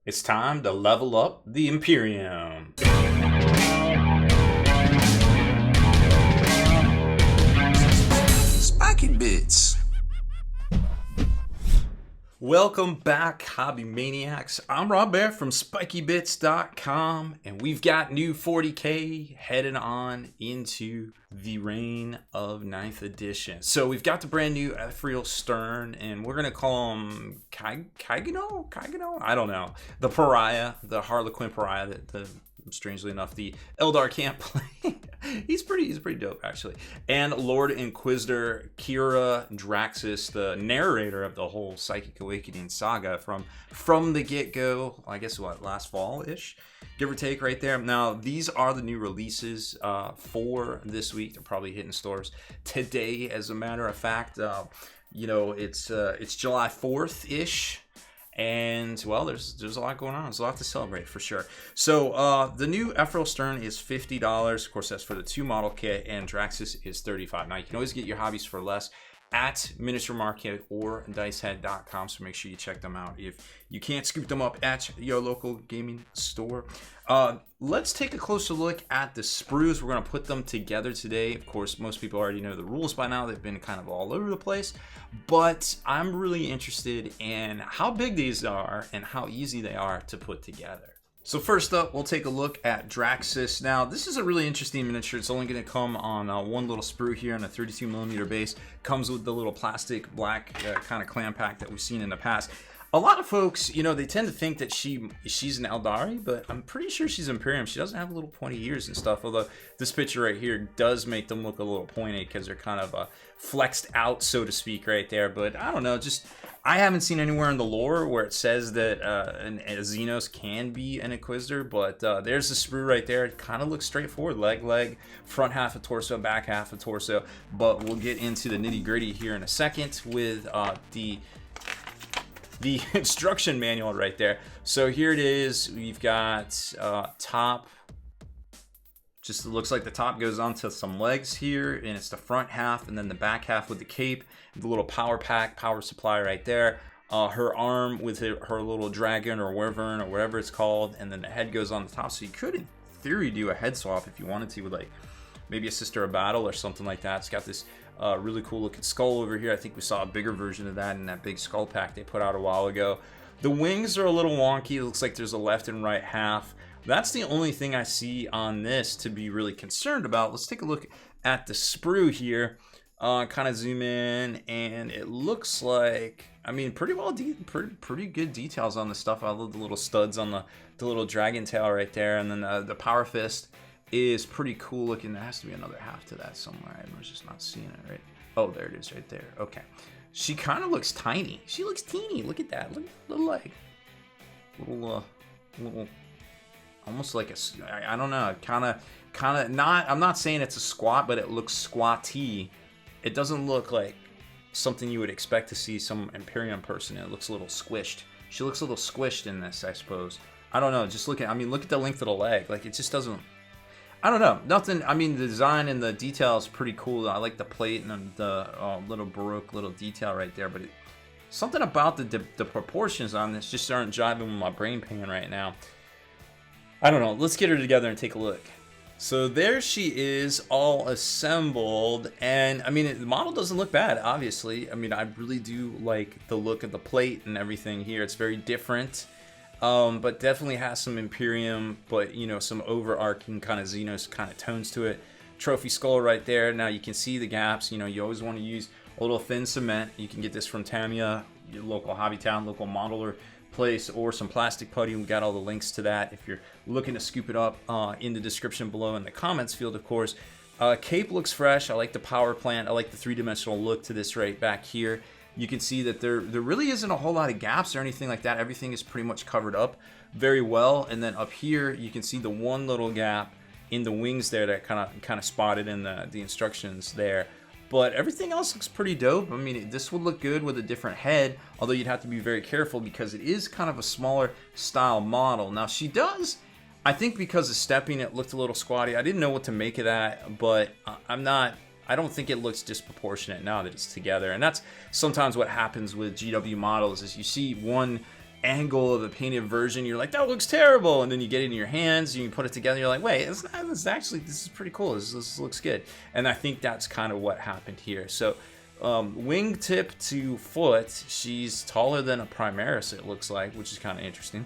It's time to level up the Imperium. Spiky Bits. Welcome back, Hobby Maniacs. I'm Baer from SpikyBits.com, and we've got new 40k heading on into the reign of 9th edition. So we've got the brand new Ephrael Stern, and we're going to call him Kyganil? I don't know. The Pariah, the Harlequin Pariah that strangely enough, the Eldar can't play. he's pretty dope, actually. And Lord Inquisitor Kira Draxus, the narrator of the whole Psychic Awakening saga from the get-go, I guess what, last fall-ish, give or take right there. Now, these are the new releases for this week. They're probably hitting stores today, as a matter of fact. It's July 4th-ish. And, well, there's a lot going on. There's a lot to celebrate, for sure. So, the new Ephrael Stern is $50. Of course, that's for the 2-model kit. And Draxus is $35. Now, you can always get your hobbies for less at Miniature Market or Dicehead.com. So, make sure you check them out if you can't scoop them up at your local gaming store. Let's take a closer look at the sprues. We're going to put them together today. Of course, most people already know the rules by now. They've been kind of all over the place. But I'm really interested in how big these are and how easy they are to put together. So first up, we'll take a look at Draxus. Now, this is a really interesting miniature. It's only going to come on one little sprue here on a 32mm base. Comes with the little plastic black kind of clam pack that we've seen in the past. A lot of folks, they tend to think that she's an Eldari, but I'm pretty sure she's Imperium. She doesn't have little pointy ears and stuff, although this picture right here does make them look a little pointy because they're kind of flexed out, so to speak, right there. But I don't know, I haven't seen anywhere in the lore where it says that a Xenos can be an Inquisitor, but there's the sprue right there. It kind of looks straightforward. Leg, front half of torso, back half of torso. But we'll get into the nitty-gritty here in a second with the instruction manual right there. So here it is. We've got top. Just looks like the top goes onto some legs here, and it's the front half, and then the back half with the cape, the little power pack, power supply right there. Her arm with her little dragon or wyvern or whatever it's called, and then the head goes on the top. So you could, in theory, do a head swap if you wanted to, with like maybe a Sister of Battle or something like that. It's got this really cool looking skull over here. I think we saw a bigger version of that in that big skull pack they put out a while ago. The wings are a little wonky. It looks like there's a left and right half. That's the only thing I see on this to be really concerned about. Let's take a look at the sprue here. Kind of zoom in, and it looks like, pretty good details on the stuff. I love the little studs on the little dragon tail right there, and then the power fist is pretty cool looking. There has to be another half to that somewhere. I was just not seeing it, right? Oh, there it is right there. Okay. She kind of looks tiny. She looks teeny. Look at that. Look at the little leg. Little, almost like I don't know. Kind of not, I'm not saying it's a squat, but it looks squatty. It doesn't look like something you would expect to see some Imperium person. It looks a little squished. She looks a little squished in this, I suppose. I don't know. Just look at the length of the leg. Like, it just doesn't, I don't know. Nothing. The design and the detail is pretty cool. I like the plate and the little Baroque little detail right there. But something about the proportions on this just aren't jiving with my brain pan right now. I don't know. Let's get her together and take a look. So there she is, all assembled. And, the model doesn't look bad, obviously. I really do like the look of the plate and everything here. It's very different. But definitely has some Imperium, but some overarching kind of Xenos kind of tones to it. Trophy skull right there. Now you can see the gaps. You always want to use a little thin cement. You can get this from Tamiya, your local hobby town, local modeler place, or some plastic putty. We got all the links to that if you're looking to scoop it up in the description below in the comments field, of course. Cape looks fresh. I like the power plant. I like the three-dimensional look to this right back here. You can see that there really isn't a whole lot of gaps or anything like that. Everything is pretty much covered up very well. And then up here, you can see the one little gap in the wings there that kind of spotted in the instructions there. But everything else looks pretty dope. This would look good with a different head, although you'd have to be very careful because it is kind of a smaller style model. Now she does, I think because of stepping, it looked a little squatty. I didn't know what to make of that, but I don't think it looks disproportionate now that it's together. And that's sometimes what happens with GW models is you see one angle of the painted version, you're like, that looks terrible, and then you get it in your hands, you put it together, you're like, wait, this is pretty cool. This looks good. And I think that's kind of what happened here. So wingtip to foot, she's taller than a Primaris, it looks like, which is kind of interesting.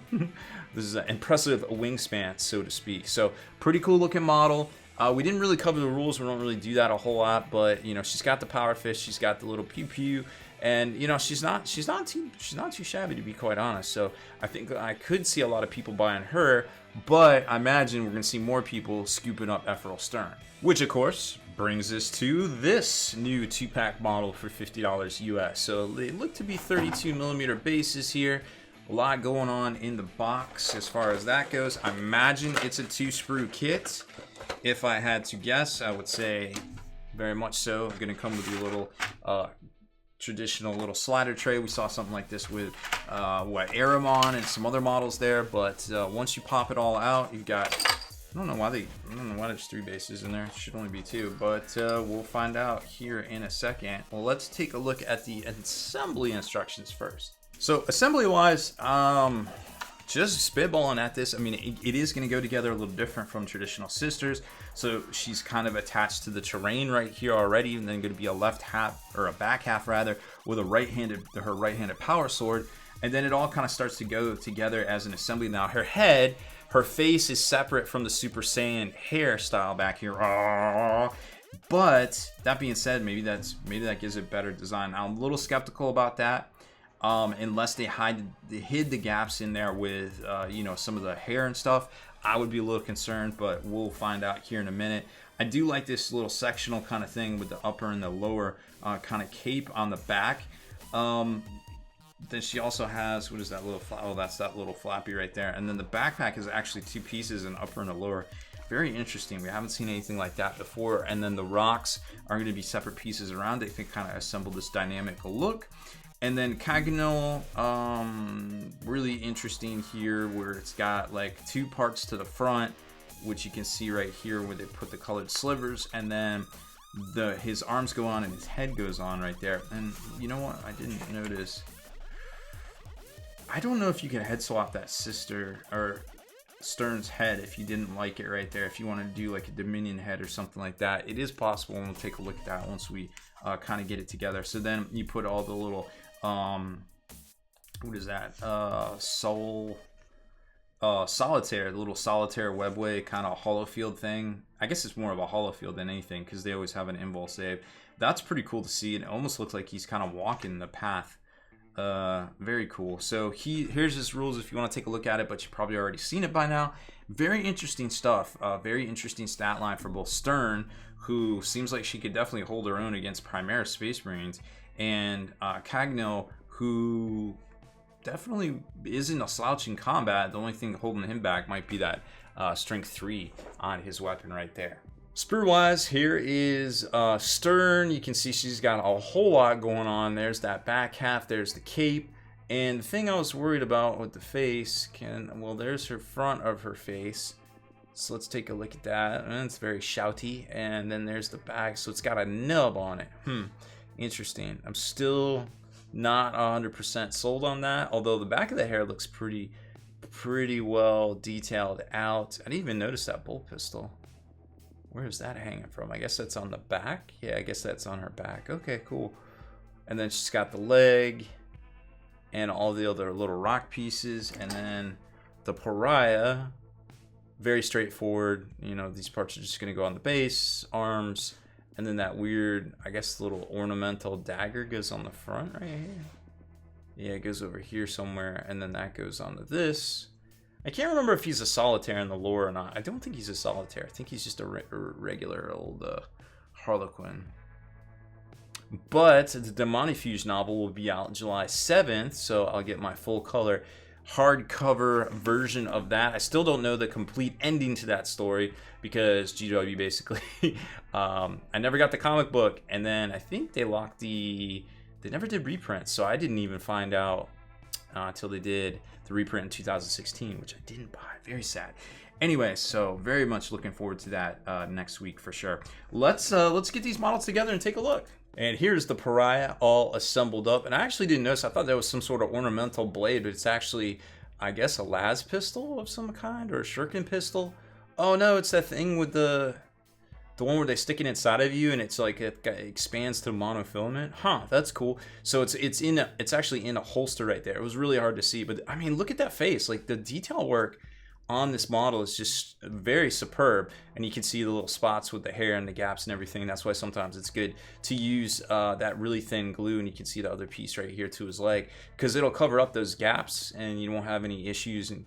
This is an impressive wingspan, so to speak. So pretty cool looking model. We didn't really cover the rules. We don't really do that a whole lot, but you know, she's got the power fist, she's got the little pew pew, and you know, she's not too shabby, to be quite honest. So I think I could see a lot of people buying her, but I imagine we're gonna see more people scooping up Ephrael Stern, which of course brings us to this new 2-pack model for $50 US. So they look to be 32mm bases here. A lot going on in the box as far as that goes. I imagine it's a 2-sprue kit. If I had to guess, I would say very much so. I'm gonna come with your little traditional little slider tray. We saw something like this with Aramon and some other models there, but once you pop it all out, you've got, I don't know why there's 3 bases in there. It should only be 2, but we'll find out here in a second. Well, let's take a look at the assembly instructions first. So assembly wise, just spitballing at this. I mean, it is going to go together a little different from traditional sisters. So she's kind of attached to the terrain right here already, and then going to be a left half, or a back half rather, with a her right-handed power sword, and then it all kind of starts to go together as an assembly. Now her head, her face is separate from the Super Saiyan hairstyle back here. But that being said, maybe that gives it better design. Now, I'm a little skeptical about that. Unless they hid the gaps in there with you know, some of the hair and stuff, I would be a little concerned, but we'll find out here in a minute. I do like this little sectional kind of thing with the upper and the lower kind of cape on the back. Then she also has, what is that little oh, that's that little flappy right there. And then the backpack is actually 2 pieces, an upper and a lower. Very interesting. We haven't seen anything like that before. And then the rocks are going to be separate pieces around it to kind of assemble this dynamic look. And then Kyganil, really interesting here, where it's got like 2 parts to the front, which you can see right here where they put the colored slivers, and then his arms go on and his head goes on right there. And you know what? I didn't notice. I don't know if you can head swap that sister or Stern's head if you didn't like it right there. If you want to do like a Dominion head or something like that, it is possible, and we'll take a look at that once we kind of get it together. So then you put all the little what is that, solitaire, the little solitaire webway kind of hollow field thing. I guess it's more of a hollow field than anything, because they always have an invul save. That's pretty cool to see. It almost looks like he's kind of walking the path. Very cool. So here's his rules if you want to take a look at it, but you've probably already seen it by now. Very interesting stuff. Very interesting stat line for both Stern, who seems like she could definitely hold her own against Primaris Space Marines, and Kyganil, who definitely isn't a slouch in combat. The only thing holding him back might be that strength 3 on his weapon right there. Sprue wise, here is Stern. You can see she's got a whole lot going on. There's that back half, there's the cape, and the thing I was worried about with the face, well, there's her front of her face. So let's take a look at that, and it's very shouty. And then there's the back, so it's got a nub on it. Interesting. I'm still not 100% sold on that, although the back of the hair looks pretty well detailed out. I didn't even notice that bolt pistol. Where is that hanging from? I guess that's on the back. Yeah, I guess that's on her back. Okay, cool. And then she's got the leg and all the other little rock pieces, and then the Pariah, very straightforward. You know, these parts are just going to go on the base, arms, and then that weird, I guess, little ornamental dagger goes on the front right here. Yeah, it goes over here somewhere, and then that goes onto this. I can't remember if he's a solitaire in the lore or not. I don't think he's a solitaire. I think he's just a regular old Harlequin. But the Demonifuge novel will be out July 7th, so I'll get my full color hardcover version of that. I still don't know the complete ending to that story, because GW basically, I never got the comic book, and then I think they locked they never did reprints, so I didn't even find out until they did the reprint in 2016, which I didn't buy. Very sad. Anyway, so very much looking forward to that next week for sure. Let's get these models together and take a look. And here's the Pariah all assembled up. And I actually didn't notice. I thought that was some sort of ornamental blade, but it's actually, I guess, a las pistol of some kind, or a shuriken pistol. Oh no, it's that thing with the one where they stick it inside of you and it's like it expands to monofilament. Huh, that's cool. So it's actually in a holster right there. It was really hard to see, but I mean, look at that face. Like, the detail work on this model is just very superb, and you can see the little spots with the hair and the gaps and everything. That's why sometimes it's good to use that really thin glue, and you can see the other piece right here to his leg, because it'll cover up those gaps and you won't have any issues. And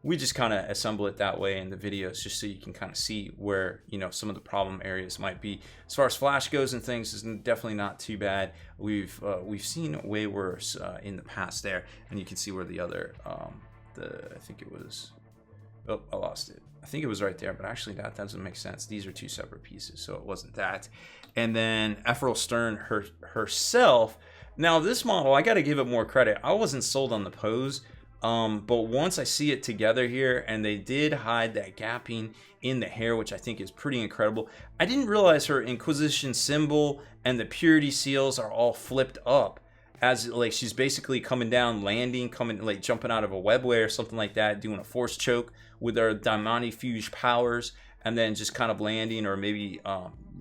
we just kind of assemble it that way in the videos, just so you can kind of see where, you know, some of the problem areas might be. As far as flash goes and things, is definitely not too bad. We've seen way worse in the past there, and you can see where the other I think it was, oh, I lost it. I think it was right there, but actually that doesn't make sense. These are two separate pieces, so it wasn't that. And then Ephrael Stern herself. Now this model, I got to give it more credit. I wasn't sold on the pose. But once I see it together here, and they did hide that gapping in the hair, which I think is pretty incredible. I didn't realize her Inquisition symbol and the purity seals are all flipped up, as like she's basically coming down, landing, coming, like jumping out of a webway or something like that, doing a force choke with her Daimonifuge powers, and then just kind of landing, or maybe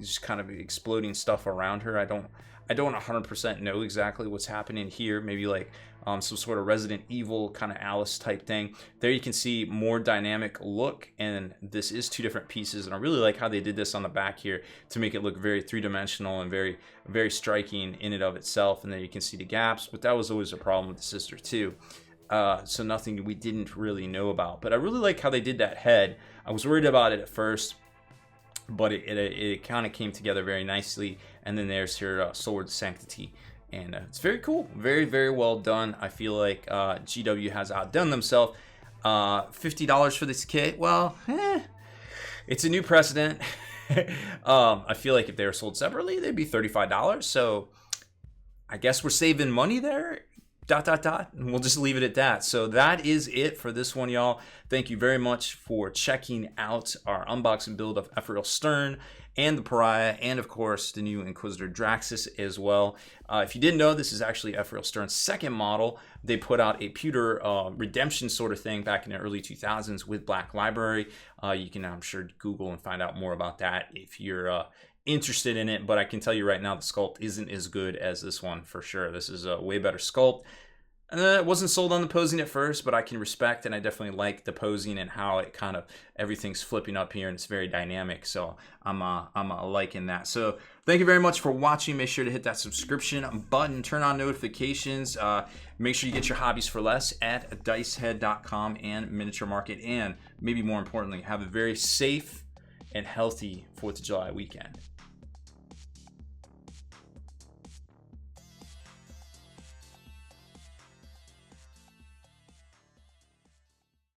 just kind of exploding stuff around her. I don't 100% know exactly what's happening here. Maybe like some sort of Resident Evil kind of Alice type thing. There you can see more dynamic look, and this is two different pieces, and I really like how they did this on the back here to make it look very three-dimensional and very, very striking in and of itself. And then you can see the gaps, but that was always a problem with the sister too. So nothing we didn't really know about, but I really like how they did that head. I was worried about it at first, but it kind of came together very nicely. And then there's her sword sanctity, and it's very cool, very, very well done. I feel like GW has outdone themselves. $50 for this kit, well, it's a new precedent. I feel like if they were sold separately, they'd be $35. So I guess we're saving money there. ... And we'll just leave it at that. So that is it for this one, y'all. Thank you very much for checking out our unboxing build of Ephrael Stern and the Pariah, and of course the new Inquisitor Draxus as well. If you didn't know, this is actually Ephrael Stern's second model. They put out a pewter redemption sort of thing back in the early 2000s with Black Library. You can, I'm sure, Google and find out more about that if you're interested in it, but I can tell you right now the sculpt isn't as good as this one for sure. This is a way better sculpt. It wasn't sold on the posing at first, but I can respect, and I definitely like the posing and how it kind of everything's flipping up here, and it's very dynamic. So I'm liking that. So thank you very much for watching. Make sure to hit that subscription button, turn on notifications. Make sure you get your hobbies for less at dicehead.com and Miniature Market, and maybe more importantly, have a very safe and healthy 4th of July weekend.